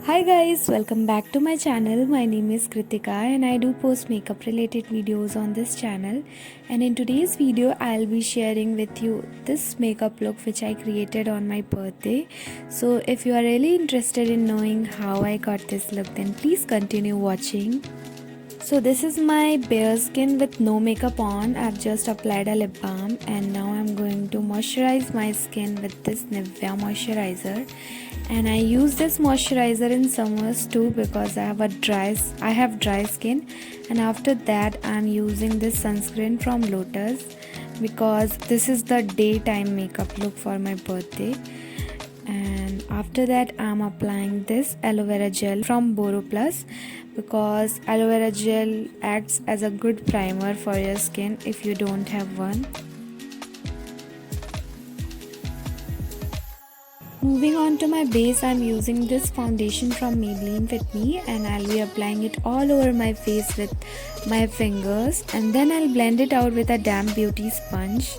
Hi guys, welcome back to my channel. My name is Kritika and I do post makeup related videos on this channel. And in today's video, I'll be sharing with you this makeup look which I created on my birthday. So if you are really interested in knowing how I got this look, then please continue watching. So this is my bare skin with no makeup on. I've just applied a lip balm and now I'm going to moisturize my skin with this Nivea moisturizer. And I use this moisturizer in summers too because I have dry skin, and after that I'm using this sunscreen from Lotus because this is the daytime makeup look for my birthday. And after that I'm applying this aloe vera gel from BoroPlus because aloe vera gel acts as a good primer for your skin if you don't have one. Moving on to my base, I'm using this foundation from Maybelline Fit Me and I'll be applying it all over my face with my fingers, and then I'll blend it out with a damp beauty sponge.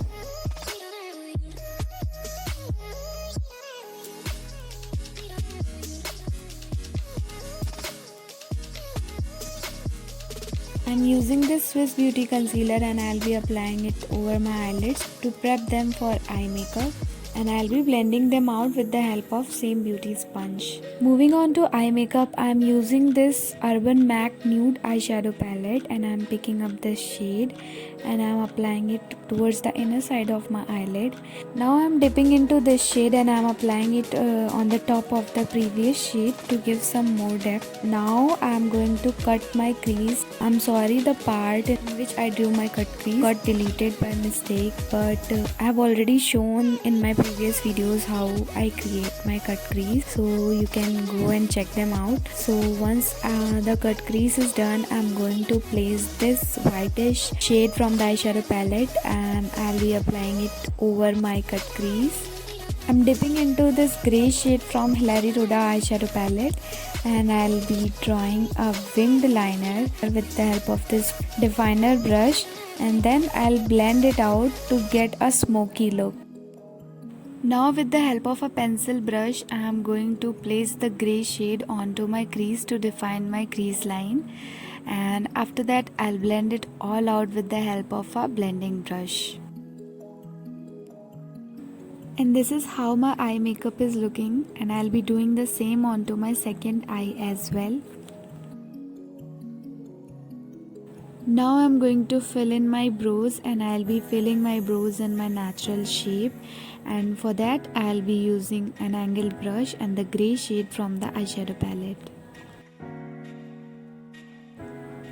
I'm using this Swiss Beauty concealer and I'll be applying it over my eyelids to prep them for eye makeup, and I'll be blending them out with the help of same beauty sponge. Moving on to eye makeup, I'm using this Urban MAC nude eyeshadow palette and I'm picking up this shade and I'm applying it towards the inner side of my eyelid. Now I'm dipping into this shade and I'm applying it on the top of the previous shade to give some more depth. Now I'm going to cut my crease. I'm sorry, the part in which I drew my cut crease got deleted by mistake, but I have already shown in my previous videos how I create my cut crease, so you can go and check them out. So once the cut crease is done, I'm going to place this whitish shade from the eyeshadow palette and I'll be applying it over my cut crease. I'm dipping into this grey shade from Hilary Rhoda eyeshadow palette and I'll be drawing a winged liner with the help of this definer brush, and then I'll blend it out to get a smoky look. Now with the help of a pencil brush, I am going to place the grey shade onto my crease to define my crease line, and after that I'll blend it all out with the help of a blending brush. And this is how my eye makeup is looking, and I'll be doing the same onto my second eye as well. Now I'm going to fill in my brows and I'll be filling my brows in my natural shape, and for that I'll be using an angled brush and the grey shade from the eyeshadow palette.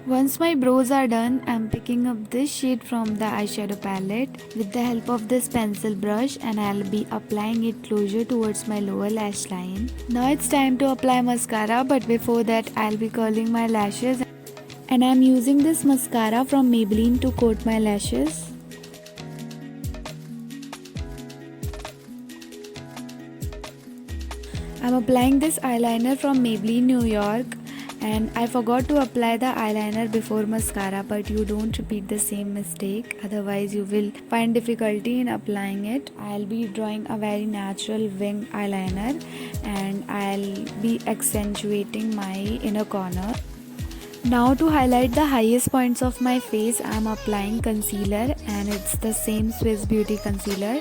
Once my brows are done, I'm picking up this shade from the eyeshadow palette with the help of this pencil brush and I'll be applying it closer towards my lower lash line. Now it's time to apply mascara, but before that I'll be curling my lashes, and I'm using this mascara from Maybelline to coat my lashes. I'm applying this eyeliner from Maybelline New York, and I forgot to apply the eyeliner before mascara, but you don't repeat the same mistake, otherwise you will find difficulty in applying it. I'll be drawing a very natural wing eyeliner and I'll be accentuating my inner corner. Now to highlight the highest points of my face, I'm applying concealer and it's the same Swiss Beauty concealer,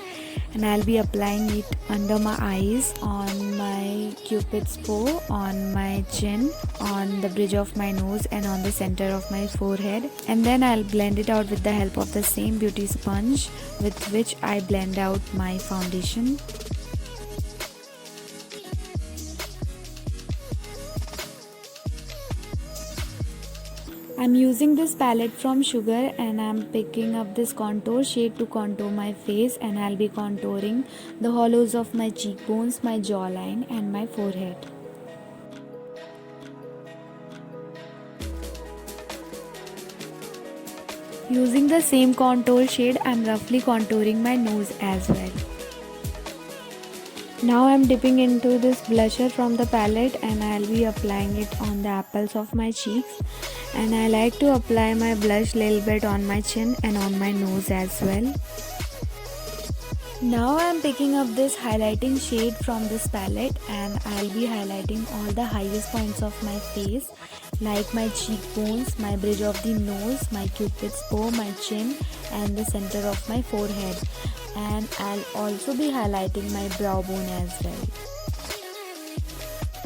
and I'll be applying it under my eyes, on my cupid's bow, on my chin, on the bridge of my nose and on the center of my forehead, and then I'll blend it out with the help of the same beauty sponge with which I blend out my foundation. I'm using this palette from Sugar and I'm picking up this contour shade to contour my face, and I'll be contouring the hollows of my cheekbones, my jawline and my forehead. Using the same contour shade, I'm roughly contouring my nose as well. Now I'm dipping into this blusher from the palette and I'll be applying it on the apples of my cheeks, and I like to apply my blush little bit on my chin and on my nose as well. Now I'm picking up this highlighting shade from this palette and I'll be highlighting all the highest points of my face like my cheekbones, my bridge of the nose, my cupid's bow, my chin and the center of my forehead. And I'll also be highlighting my brow bone as well.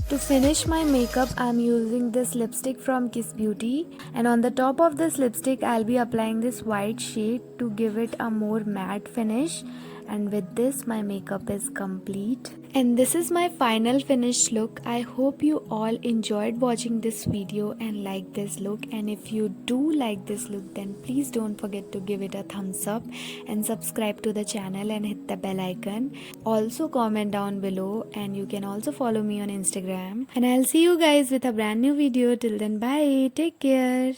To finish my makeup, I'm using this lipstick from Kiss Beauty, and on the top of this lipstick I'll be applying this white shade to give it a more matte finish. And with this my makeup is complete. And this is my final finished look. I hope you all enjoyed watching this video and like this look, and if you do like this look then please don't forget to give it a thumbs up and subscribe to the channel and hit the bell icon. Also comment down below, and you can also follow me on Instagram, and I'll see you guys with a brand new video. Till then, bye, take care.